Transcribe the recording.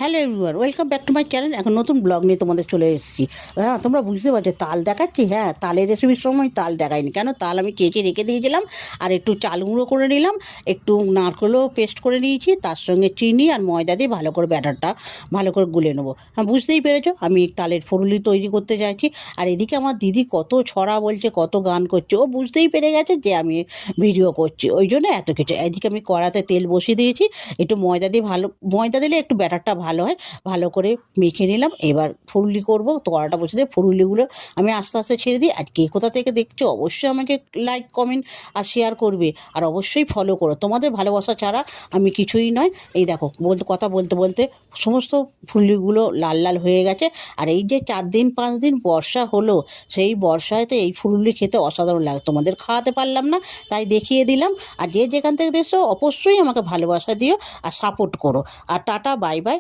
Hello everyone, welcome back to my channel. এখন নতুন blog নিয়ে তোমাদের চলে এসেছি। হ্যাঁ, তোমরা বুঝতে পারছো তাল দেখাচ্ছি। হ্যাঁ, তালের রেসিপির সময় তাল দেখায়নি কেন, তাল আমি চেঁচে রেখে দিয়েছিলাম। আর একটু চাল গুঁড়ো করে নিলাম, একটু নারকেলও পেস্ট করে নিয়েছি, তার সঙ্গে চিনি আর ময়দা দিয়ে ভালো করে ব্যাটারটা ভালো করে গুলে নেবো। হ্যাঁ, বুঝতেই পেরেছো আমি তালের ফুলুরি তৈরি করতে চাইছি। আর এদিকে আমার দিদি কত ছড়া বলছে, কত গান করছে, ও বুঝতেই পেরে গেছে যে আমি ভিডিও করছি, ওই জন্য এত কিছু। এদিকে আমি কড়াতে তেল বসিয়ে দিয়েছি, একটু ময়দা দিয়ে ময়দা দিলে একটু ব্যাটারটা ভালো হয়। ভালো করে মেখে নিলাম। এবার ফুলুরি করবো, তো কড়াটা বসে দিয়ে ফুলুরিগুলো আমি আস্তে আস্তে ছেড়ে দিই। আর কে কোথা থেকে দেখছো অবশ্যই আমাকে লাইক, কমেন্ট আর শেয়ার করবে, আর অবশ্যই ফলো করো। তোমাদের ভালোবাসা ছাড়া আমি কিছুই নয়। এই দেখো কথা বলতে বলতে সমস্ত ফুলুরিগুলো লাল লাল হয়ে গেছে। আর এই যে 4 দিন 5 দিন বর্ষা হলো, সেই বর্ষাতে এই ফুলুরি খেতে অসাধারণ লাগে। তোমাদের খাওয়াতে পারলাম না, তাই দেখিয়ে দিলাম। আর যে যেখান থেকে দেখছো অবশ্যই আমাকে ভালোবাসা দিও আর সাপোর্ট করো। আর টাটা, বাই বাই।